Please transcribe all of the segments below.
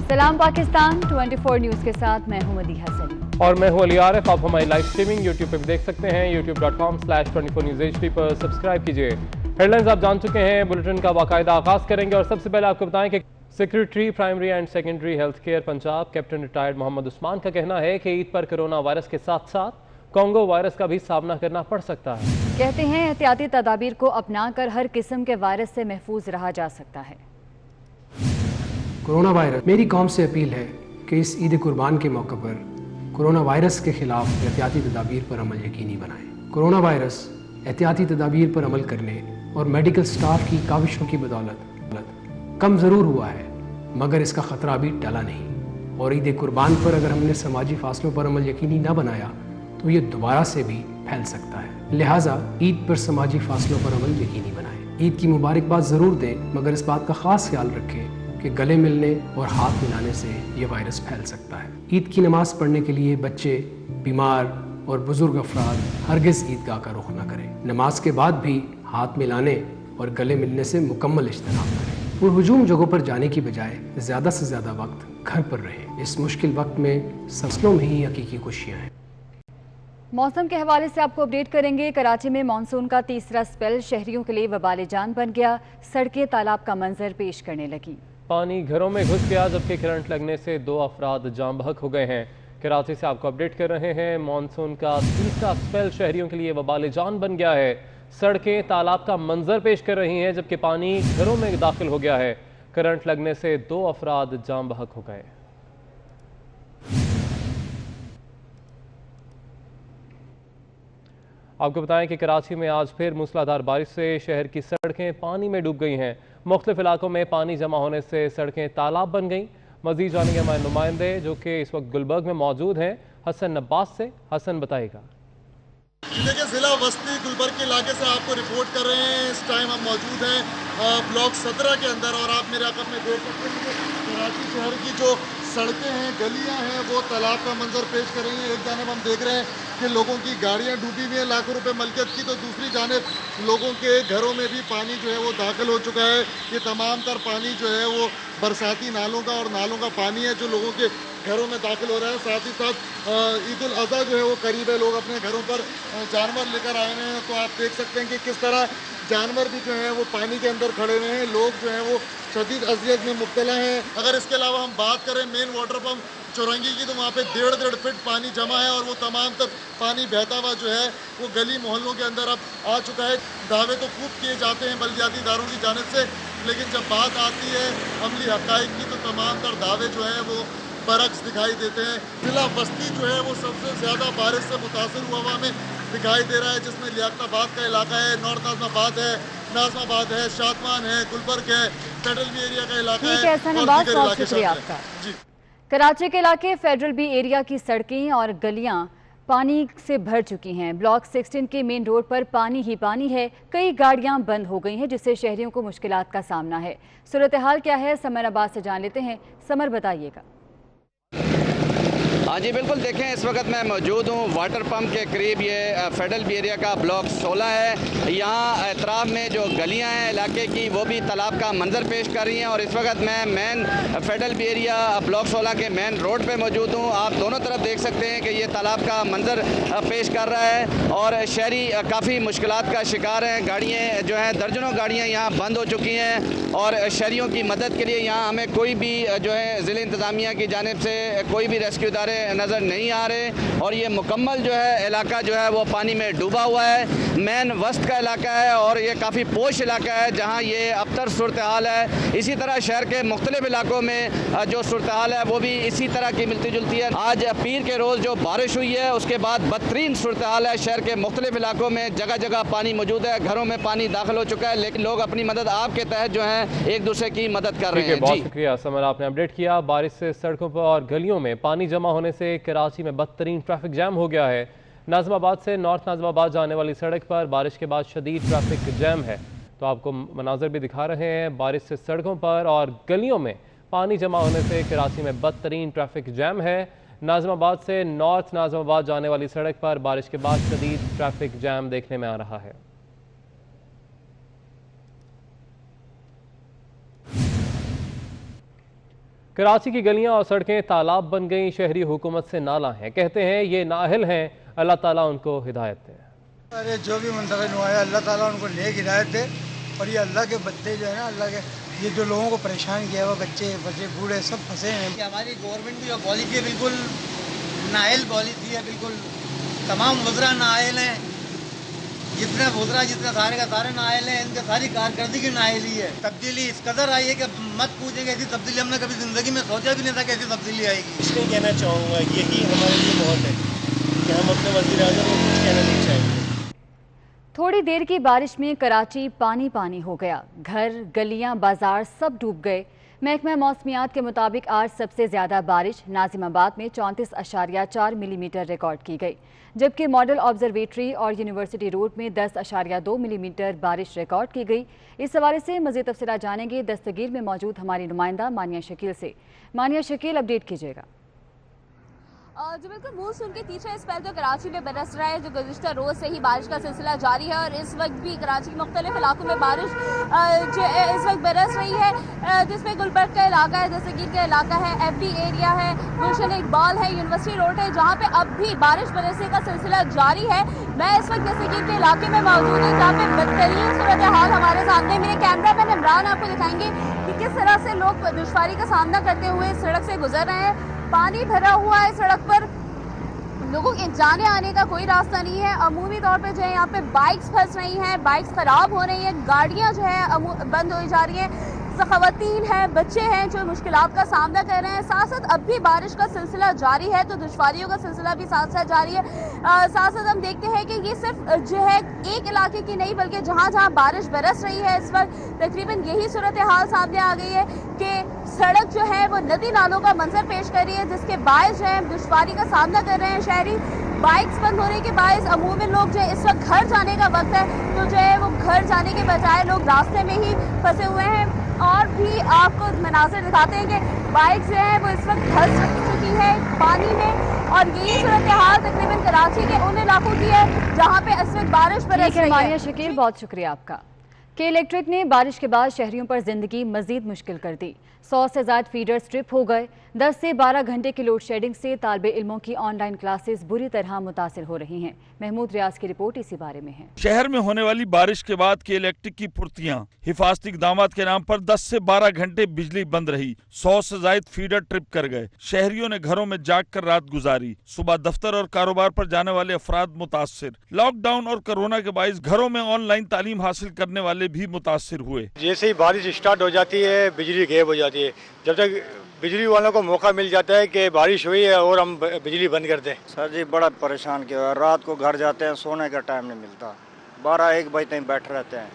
सलाम पाकिस्तान 24 न्यूज़ के साथ मैं हूं मदीहा सलीम और मैं हूं अली आरिफ। आप हमारी लाइव स्ट्रीमिंग यूट्यूब पे भी देख सकते हैं। youtube.com/24 News HD पर सब्सक्राइब कीजिए। हेडलाइंस आप जान चुके हैं, बुलेटिन का बाकायदा आगाज करेंगे और सबसे पहले आपको बताएं कि secretary primary and secondary health care Punjab captain retired Mohammad Usman का कहना है कि ईद पर कोरोना वायरस के साथ साथ कॉन्गो वायरस का भी सामना करना पड़ सकता है। कहते हैं एहतियाती तदाबीर को अपनाकर हर किस्म के वायरस से महफूज रहा जा सकता है। कोरोना वायरस, मेरी कौम से अपील है कि इस ईद कुर्बान के मौके पर कोरोना वायरस के खिलाफ एहतियाती तदाबीर पर अमल यकीनी बनाएं। कोरोना वायरस एहतियाती तदाबीर पर अमल करने और मेडिकल स्टाफ की काविशों की बदौलत कम ज़रूर हुआ है, मगर इसका ख़तरा अभी टला नहीं। और ईद कुर्बान पर अगर हमने समाजी फासलों पर अमल यकीनी न बनाया तो ये दोबारा से भी फैल सकता है। लिहाजा ईद पर समाजी फासलों पर अमल यकीनी बनाएं। ईद की मुबारकबाद ज़रूर दें, मगर इस बात का ख़ास ख्याल रखें कि गले मिलने और हाथ मिलाने से ये वायरस फैल सकता है। ईद की नमाज़ पढ़ने के लिए बच्चे, बीमार और बुजुर्ग अफराद हरगिज़ ईदगाह का रुख न करें। नमाज के बाद भी हाथ मिलाने और गले मिलने से मुकम्मल इज्तनाब करें। पुरहुजूम जगहों पर जाने की बजाय ज़्यादा से ज़्यादा वक्त घर पर रहें। इस मुश्किल वक्त में फसलों में ही हकीकी खुशियाँ हैं। मौसम के हवाले से आपको अपडेट करेंगे। कराची में मानसून का तीसरा स्पेल शहरियों के लिए वबाल जान बन गया। सड़कें तालाब का मंजर पेश करने लगी। पानी घरों में घुस गया, जबकि करंट लगने से 2 अफराद जाम बहक हो गए हैं। कराची से आपको अपडेट कर रहे हैं। मानसून का तीसरा स्पेल शहरियों के लिए वबाल जान बन गया है। सड़कें तालाब का मंजर पेश कर रही हैं, जबकि पानी घरों में दाखिल हो गया है। करंट लगने से 2 अफराद जाम बहक हो गए। आपको बताएं कि कराची में आज फिर मूसलाधार बारिश से शहर की सड़कें पानी में डूब गई हैं। मुख्तलिफ इलाकों में पानी जमा होने से सड़कें तालाब बन गईं। मजीद जानेंगे हमारे नुमाइंदे जो कि इस वक्त गुलबर्ग में मौजूद हैं, हसन अब्बास से। हसन बताएगा। देखिए, जिला वस्ती गुलबर्ग के इलाके से आपको रिपोर्ट कर रहे हैं। इस टाइम हम मौजूद हैं ब्लॉक 17 के अंदर और आप मेरे आगे में देख सकते हैं कि कराची शहर की जो सड़कें हैं, गलियां हैं, वो तालाब का मंजर पेश कर रही हैं। एक जानब हम देख रहे हैं कि लोगों की गाड़ियां डूबी हुई हैं लाखों रुपए मलकियत की, तो दूसरी जानब लोगों के घरों में भी पानी जो है वो दाखिल हो चुका है। ये तमाम तर पानी जो है वो बरसाती नालों का और नालों का पानी है जो लोगों के घरों में दाखिल हो रहा है। साथ ही साथ ईद उल अज़हा जो है वो करीब है, लोग अपने घरों पर जानवर लेकर आए हुए हैं, तो आप देख सकते हैं कि किस तरह जानवर भी जो है वो पानी के अंदर खड़े हुए हैं। लोग जो है वो शदीद अजियत में मुब्तला हैं। अगर इसके अलावा हम बात करें मेन वाटर पम्प चौरंगी की, तो वहाँ पे 1.5 फीट पानी जमा है और वो तमाम तक पानी बहता हुआ जो है वो गली मोहल्लों के अंदर अब आ चुका है। दावे तो खूब किए जाते हैं बल्दियाती इदारों की जानिब से, लेकिन जब बात आती है अमली हक़ाइक़ की तो तमाम तर दावे जो है वो बरक्स दिखाई देते हैं। जिला बस्ती जो है वो सबसे ज़्यादा बारिश से मुतासर हुआ हमें दिखाई दे रहा है, जिसमें लियाकताबाद का इलाका है, नॉर्थ नाज़माबाद है, नाज़माबाद है, शातमान है, गुलबर्ग है, फेडरल बी एरिया का इलाका है और दीगर इलाके शामिल हैं। जी, कराची के इलाके फेडरल बी एरिया की सड़कें और गलियां पानी से भर चुकी हैं। ब्लॉक 16 के मेन रोड पर पानी ही पानी है। कई गाड़ियां बंद हो गई हैं, जिससे शहरियों को मुश्किलात का सामना है। सूरत हाल क्या है, समर अब्बास से जान लेते हैं। समर बताइएगा। हाँ जी बिल्कुल, देखें इस वक्त मैं मौजूद हूँ वाटर पंप के करीब। ये फेडरल बी एरिया का ब्लॉक 16 है। यहाँ एतराफ़ में जो गलियाँ हैं इलाके की वो भी तालाब का मंजर पेश कर रही हैं और इस वक्त मैं main federal B area block 16 के मेन रोड पे मौजूद हूँ। आप दोनों तरफ देख सकते हैं कि ये तालाब का मंजर पेश कर रहा है और शहरी काफ़ी मुश्किलात का शिकार हैं। गाड़ियाँ जो हैं दर्जनों गाड़ियाँ यहाँ बंद हो चुकी हैं और शहरियों की मदद के लिए यहाँ हमें कोई भी जो है ज़िला इंतज़ामिया की जानिब से कोई भी रेस्क्यू इदारे नज़र नहीं आ रहे और ये मुकम्मल जो है इलाका जो है वो पानी में डूबा हुआ है। मेन वस्त का इलाका है और ये काफ़ी पोश इलाका है जहाँ ये अबतर सूरत हाल है। इसी तरह शहर के मुख्तलिफ इलाकों में जो सूरत हाल है वो भी इसी तरह की मिलती जुलती है। आज पीर के रोज़ जो बारिश हुई है उसके बाद बदतरीन सूरत हाल है। शहर के मुख्तलिफ इलाकों में जगह जगह पानी मौजूद है, घरों में पानी दाखिल हो चुका है, लेकिन लोग अपनी मदद आपके तहत जो है एक दूसरे की मदद कर रहे हैं। बहुत शुक्रिया समर, आपने अपडेट किया। बारिश से सड़कों पर और गलियों में पानी जमा होने से कराची में बदतरीन ट्रैफिक जैम हो गया है। नाज़माबाद से नॉर्थ नाज़माबाद जाने वाली सड़क पर बारिश के बाद शदीद ट्रैफिक जैम है, तो आपको मनाजर भी दिखा रहे हैं। बारिश से सड़कों पर और गलियों में पानी जमा होने से कराची में बदतरीन ट्रैफिक जैम है। नाज़माबाद से नॉर्थ नाज़माबाद जाने वाली सड़क पर बारिश के बाद शदीद ट्रैफिक जैम देखने में आ रहा है। कराची की गलियां और सड़कें तालाब बन गईं, शहरी हुकूमत से नाला हैं, कहते हैं ये नाअहल हैं, अल्लाह ताला उनको हिदायत दे। अरे जो भी मुंतखब नुमाया अल्लाह ताला उनको नेक हिदायत दे, और ये अल्लाह के बंदे जो है ना, अल्लाह के ये जो लोगों को परेशान किया हुआ, बच्चे बच्चे बूढ़े सब फंसे हैं। हमारी गवर्नमेंट की जो पॉलिसी है बिल्कुल नाअहल पॉलिसी है, बिल्कुल तमाम वज़रा नाअहल हैं, जितने वज़रा जितने सारे का सारे नाअहल हैं, इनके सारी कारकर्दगी नाअहली है। तब्दीली इस कदर आई है कि मत पूछेंगे, ऐसी तब्दीली हमने कभी ज़िंदगी में सोचा भी नहीं था कि ऐसी तब्दीली आएगी। इसलिए कहना चाहूँगा यही हमारे लिए बहुत है कि हम अपने वज़ीर आज़म को कुछ कहना नहीं चाहेंगे। थोड़ी देर की बारिश में कराची पानी पानी हो गया, घर गलियां बाजार सब डूब गए। महकमा मौसमियात के मुताबिक आज सबसे ज़्यादा बारिश नाजिमाबाद में 34.4 मिलीमीटर रिकॉर्ड की गई, जबकि मॉडल ऑब्जर्वेटरी और यूनिवर्सिटी रोड में 10.2 मिलीमीटर बारिश रिकॉर्ड की गई। इस हवाले से मज़ीद तफसीलात जानेंगे दस्तगीर में मौजूद हमारी नुमाइंदा मानिया शकील से। मानिया शकील, अपडेट कीजिएगा। जो बिल्कुल मानसून के तीसरे स्पेल तो कराची में बरस रहा है, जो गुज़िश्ता रोज़ से ही बारिश का सिलसिला जारी है और इस वक्त भी कराची के मुख्तलिफ इलाकों में बारिश जो इस वक्त बरस रही है, जिसमें गुलबर्ग का इलाका है, दस्तगीर का इलाका है, FB एरिया है, गुलशन इकबाल है, यूनिवर्सिटी रोड है, जहाँ पे अब भी बारिश बरसने का सिलसिला जारी है। मैं इस वक्त दस्तगीर के इलाके में मौजूद हूँ, जहाँ पे बदतरीन सूरत हाल हमारे सामने। मेरे कैमरा मैन इमरान आपको दिखाएंगे कि किस तरह से लोग दुश्वारी का सामना करते हुए सड़क से गुजर रहे हैं। पानी भरा हुआ है सड़क पर, लोगों के जाने आने का कोई रास्ता नहीं है। अमूमी तौर पे जो है यहाँ पे बाइक्स फंस रही हैं, बाइक्स खराब हो रही हैं, गाड़ियाँ जो है बंद हो जा रही हैं। ख़वातीन हैं, बच्चे हैं जो मुश्किलात का सामना कर रहे हैं। साथ साथ अब भी बारिश का सिलसिला जारी है, तो दुश्वारियों का सिलसिला भी साथ साथ जारी है। साथ साथ हम देखते हैं कि ये सिर्फ जो है एक इलाके की नहीं, बल्कि जहाँ जहाँ बारिश बरस रही है इस वक्त तकरीबन यही सूरत हाल सामने आ गई है कि सड़क जो है वो नदी नालों का मंजर पेश कर रही है, जिसके बायस जो है दुश्वारी का सामना कर रहे हैं शहरी। बाइक्स बंद होने के बायस अमूमन लोग जो है इस वक्त घर जाने का वक्त है, तो जो है वो घर जाने के बजाय लोग रास्ते में ही फंसे हुए हैं। और भी आपको मनाज़िर दिखाते हैं कि बाइक जो है वो इस वक्त धंस चुकी है पानी में, और यही सूरत हाल तकरीबन कराची के उन इलाकों की है जहाँ पे इस वक्त बारिश बरस रही है। मानिया शकील, बहुत शुक्रिया आपका। के इलेक्ट्रिक ने बारिश के बाद शहरियों पर जिंदगी मजीद मुश्किल कर दी। 100 से ज़्यादा फीडर स्ट्रिप हो गए। 10 से 12 घंटे की लोड शेडिंग से तालिबे इल्मों की ऑनलाइन क्लासेस बुरी तरह मुतासिर हो रही हैं। महमूद रियाज की रिपोर्ट इसी बारे में है। शहर में होने वाली बारिश के बाद के इलेक्ट्रिक की फुर्तियां, हिफाजती इक़दामात के नाम पर 10 से 12 घंटे बिजली बंद रही। 100 से ज़ायद फीडर ट्रिप कर गए। शहरियों ने घरों में जाग कर रात गुजारी। सुबह दफ्तर और कारोबार पर जाने वाले अफराद मुतासिर। लॉकडाउन और कोरोना के बाइस घरों में ऑनलाइन तालीम हासिल करने वाले भी मुतासिर हुए। जैसे ही बारिश स्टार्ट हो जाती है बिजली गायब हो जाती है। जब तक बिजली वालों को मौका मिल जाता है कि बारिश हुई है और हम बिजली बंद कर दें। सर जी बड़ा परेशान किया, रात को घर जाते हैं, सोने का टाइम नहीं मिलता, 12-1 बजे तक बैठे रहते हैं,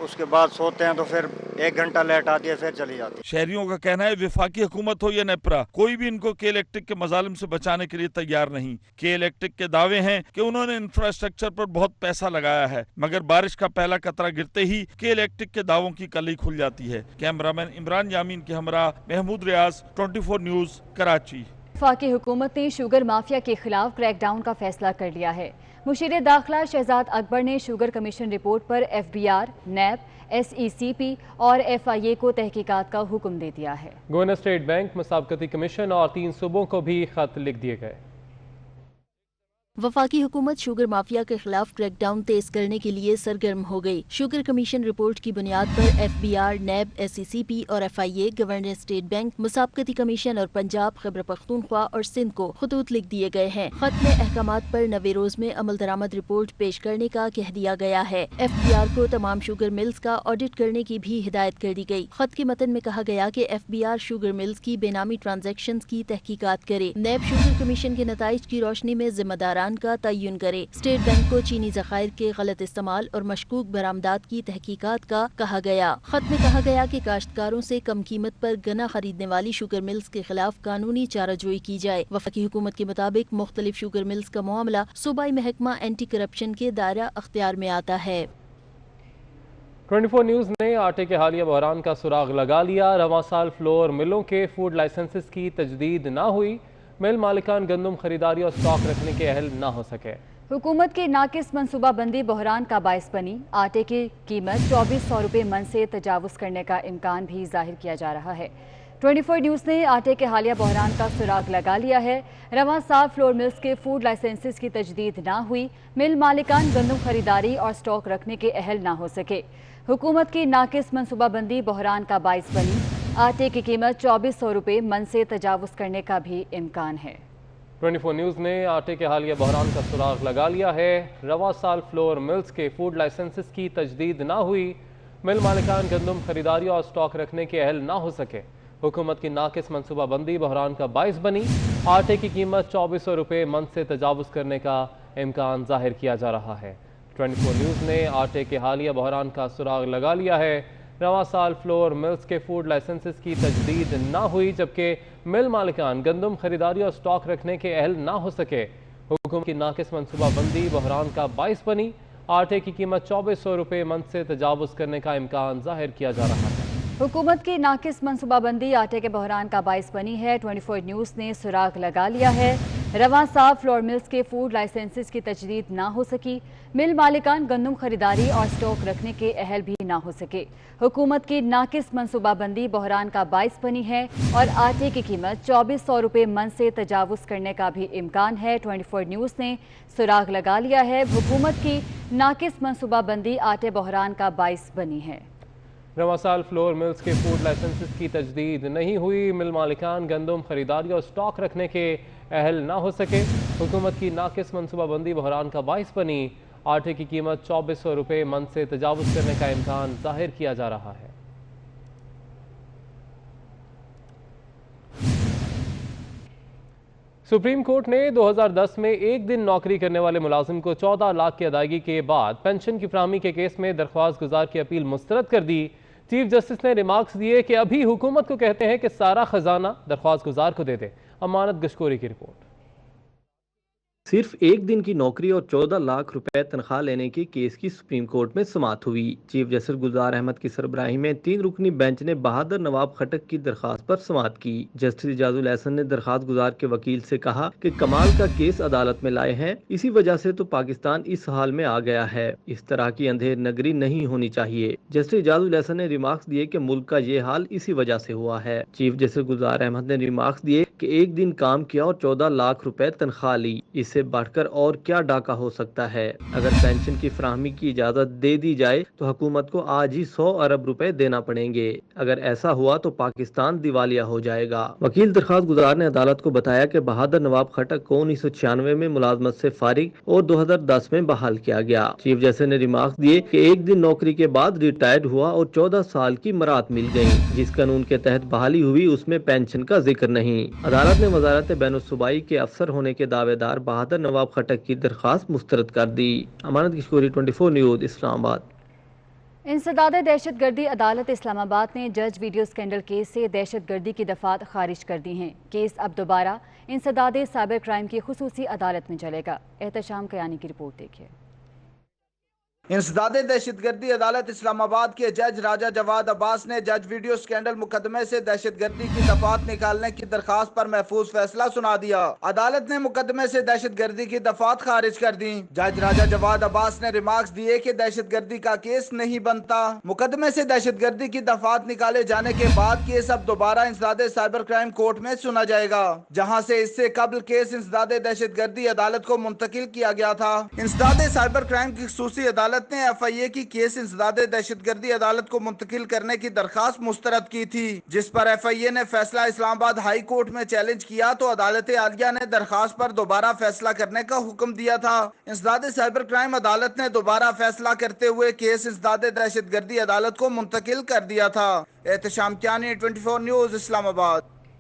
उसके बाद सोते हैं तो फिर 1 घंटा लेट आती है, फिर चली जाती है। शहरियों का कहना है वफाकी हुकूमत हो या नेपरा, कोई भी इनको के इलेक्ट्रिक के मजालिम से बचाने के लिए तैयार नहीं। के इलेक्ट्रिक के दावे हैं कि उन्होंने इंफ्रास्ट्रक्चर पर बहुत पैसा लगाया है, मगर बारिश का पहला कतरा गिरते ही के इलेक्ट्रिक के दावों की कली खुल जाती है। कैमरामैन इमरान यामीन के हमरा महमूद रियाज, 24 न्यूज, कराची। वफाकी हुकूमत ने शुगर माफिया के खिलाफ क्रैकडाउन का फैसला कर लिया है। मुशीर दाखिला शहजाद अकबर ने शुगर कमीशन रिपोर्ट पर FBR, NAB, SECP और FIA को तहकीकात का हुक्म दे दिया है। गवर्नर स्टेट बैंक, मुसाबकती कमीशन और 3 सूबों को भी खत लिख दिए गए। वफाकी हुकूमत शुगर माफिया के खिलाफ क्रैकडाउन तेज करने के लिए सरगर्म हो गई। शुगर कमीशन रिपोर्ट की बुनियाद पर FBR, NAB, SECP और FIA, गवर्नर स्टेट बैंक, मुसाबकती कमीशन और पंजाब, खैबर पख्तूनख्वा और सिंध को खतूत लिख दिए गए हैं। खत में अहकामात पर नवे रोज में अमल दरामद रिपोर्ट पेश करने का कह दिया गया है। FBR को तमाम शुगर मिल्स का ऑडिट करने की भी हिदायत कर दी गई। खत के मतन में कहा गया कि FBR शुगर मिल्स की बेनामी ट्रांजैक्शन की तहकीकात करे। NAB शुगर कमीशन के नताइज की रोशनी में जिम्मेदार का तयन करे। स्टेट बैंक को चीनी ज़खायर के गलत इस्तेमाल और मशकूक बरामदात की तहकीकात का कहा गया। खत में कहा गया कि काश्तकारों से कम कीमत पर गन्ना खरीदने वाली शुगर मिल्स के खिलाफ कानूनी चाराजोई की जाए। वफाकी हुकूमत के मुताबिक मुख्तलिफ शुगर मिल्स का मामला सूबाई महकमा एंटी करप्शन के दायरा अख्तियार में आता है। 24 न्यूज़ ने आटे के हालिया बहरान का सुराग लगा लिया। रवां साल फ्लोर मिलों के फूड लाइसेंसेस की तजदीद न हुई। मिल मालिकान गंदम खरीदारी और स्टॉक रखने के अहल न हो सके। हुकूमत की नाकिस मनसूबाबंदी बहरान का बायस बनी। आटे की कीमत 2400 रुपये मन से तजावुज़ करने का इम्कान भी जाहिर किया जा रहा है। 24 न्यूज़ ने आटे के हालिया बहरान का सुराग लगा लिया है। रवां साल फ्लोर मिल्स के फूड लाइसेंसेस की तजदीद ना हुई। मिल मालिकान गंदम खरीदारी और स्टॉक रखने के अहल ना हो सके। हुकूमत की नाकिस मनसूबाबंदी बहरान का बाइस बनी। आटे की कीमत 2400 रुपये मन से तजावुज़ करने का भी इम्कान है। 24 न्यूज़ ने आटे के हालिया बहरान का सुराग लगा लिया है। रवां साल फ्लोर मिल्स के फूड लाइसेंसेस की तजदीद ना हुई। मिल मालिकान गंदम खरीदारी और स्टॉक रखने के अहल ना हो सके। हुकूमत की नाकिस मनसूबाबंदी बहरान का बाइस बनी। आटे की कीमत 2400 रुपये मन से तजावुज़ करने का इम्कान जाहिर किया जा रहा है। 24 न्यूज़ ने आटे के हालिया बहरान का सुराग लगा लिया है। रवां साल फ्लोर मिल्स के फूड लाइसेंसेस की तजदीद ना हुई, जबकि मिल मालिकान गंदम खरीदारी और स्टॉक रखने के अहल ना हो सके। हुकूमत की नाकिस मनसूबाबंदी बहरान का बाइस बनी। आटे की कीमत 2400 रुपये मन से तजावुज़ करने का इम्कान जाहिर किया जा रहा है। हुकूमत की नाकिस मनसूबाबंदी आटे के बहरान का बाइस बनी है। 24 न्यूज़ ने सुराग लगा लिया है। रवां साल फ्लोर मिल्स के फूड लाइसेंसेस की तजदीद ना हो सकी। मिल मालिकान गंदम खरीदारी और स्टॉक रखने के अहल भी ना हो सके। हुकूमत की नाकिस मनसूबाबंदी बहरान का बाइस बनी है और आटे की कीमत 2400 रुपये मन से तजावुज़ करने का भी इम्कान है। 24 न्यूज़ ने सुराग लगा लिया है। हुकूमत की नाकिस मनसूबाबंदी आटे बहरान का बाइस बनी है। रवां साल फ्लोर मिल्स के फूड लाइसेंसेस की तजदीद नहीं हुई। मिल मालिकान गंदम खरीदारी और स्टॉक रखने के अहल ना हो सके। हुकूमत की नाकिस मनसूबाबंदी बहरान का बाइस बनी। आटे की कीमत 2400 रुपये मन से तजावुज़ करने का इम्कान जाहिर किया जा रहा है। सुप्रीम कोर्ट ने 2010 में एक दिन नौकरी करने वाले मुलाजिम को 14 लाख की अदायगी के बाद पेंशन की फराहमी के केस में दरख्वास्त गुजार की अपील मुस्तरद कर दी। चीफ जस्टिस ने रिमार्क्स दिए कि अभी हुकूमत को कहते हैं कि सारा खजाना दरख्वास्त गुजार को दे दे। अमानत गशकोरी की रिपोर्ट। सिर्फ एक दिन की नौकरी और 14 लाख रुपए तनख्वाह लेने के केस की सुप्रीम कोर्ट में समाअत हुई। चीफ जस्टिस गुलजार अहमद की सरबराही में 3 रुकनी बेंच ने बहादुर नवाब खटक की दरख्वास्त पर समाअत की। जस्टिस इजाजुल एहसन ने दरख्वास्त गुजार के वकील से कहा कि कमाल का केस अदालत में लाए हैं, इसी वजह से तो पाकिस्तान इस हाल में आ गया है। इस तरह की अंधेर नगरी नहीं होनी चाहिए। जस्टिस इजाजुल एहसन ने रिमार्क्स दिए कि मुल्क का ये हाल इसी वजह से हुआ है। चीफ जस्टिस गुलजार अहमद ने रिमार्क्स दिए कि एक दिन काम किया और 14 लाख रुपए तनख्वाह ली, इससे बढ़कर और क्या डाका हो सकता है। अगर पेंशन की फराहमी की इजाजत दे दी जाए तो हुकूमत को आज ही 100 अरब रुपए देना पड़ेंगे। अगर ऐसा हुआ तो पाकिस्तान दिवालिया हो जाएगा। वकील दरख्वास्त गुजार ने अदालत को बताया कि बहादुर नवाब खटक को 1996 में मुलाजमत से फारिग और 2010 में बहाल किया गया। चीफ जस्टिस ने रिमार्क्स दिए कि एक दिन नौकरी के बाद रिटायर्ड हुआ और 14 साल की मरात मिल गई। जिस कानून के तहत बहाली हुई उसमें पेंशन का जिक्र नहीं। अदालत ने वजारत बैनुस्सूबाई के अफसर होने के दावेदार बहादुर नवाब खटक की दरख्वास्त मुस्तरद कर दी। अमानत किशोरी, 24 न्यूज़, इस्लामाबाद। इंसदादे दहशतगर्दी अदालत इस्लामाबाद ने जज वीडियो स्कैंडल केस से दहशतगर्दी की दफात खारिज कर दी हैं। केस अब दोबारा इंसदादे साइबर क्राइम की खुसूसी अदालत में चलेगा। एहतशाम कयानी की रिपोर्ट देखिए। इंसदादे दहशतगर्दी अदालत इस्लामाबाद के जज राजा जवाद अब्बास ने जज वीडियो स्कैंडल मुकदमे से दहशतगर्दी की दफात निकालने की दरखास्त पर महफूज फैसला सुना दिया। अदालत ने मुकदमे से दहशतगर्दी की दफात खारिज कर दी। जज राजा जवाद अब्बास ने रिमार्क्स दिए कि दहशतगर्दी का केस नहीं बनता। मुकदमे से दहशतगर्दी की दफात निकाले जाने के बाद केस अब दोबारा इंसदादे साइबर क्राइम कोर्ट में सुना जाएगा, जहाँ से इससे कबल केस इंसदादे दहशतगर्दी अदालत को मुंतकिल किया गया था। इंसदादे साइबर क्राइम की खुसूसी अदालत ने FIA की केस इंसदादे दहशतगर्दी अदालत को मुंतकिल करने की दरखास्त मुस्तरद की थी, जिस पर FIA ने फैसला इस्लामाबाद हाई कोर्ट में चैलेंज किया तो अदालत आलिया ने दरखास्त पर दोबारा फैसला करने का हुक्म दिया था। इंसदादे साइबर क्राइम अदालत ने दोबारा फैसला करते हुए केस इंसदादे दहशतगर्दी अदालत को मुंतकिल कर दिया था। एहतशाम कियानी, 24 न्यूज़, इस्लामाबाद।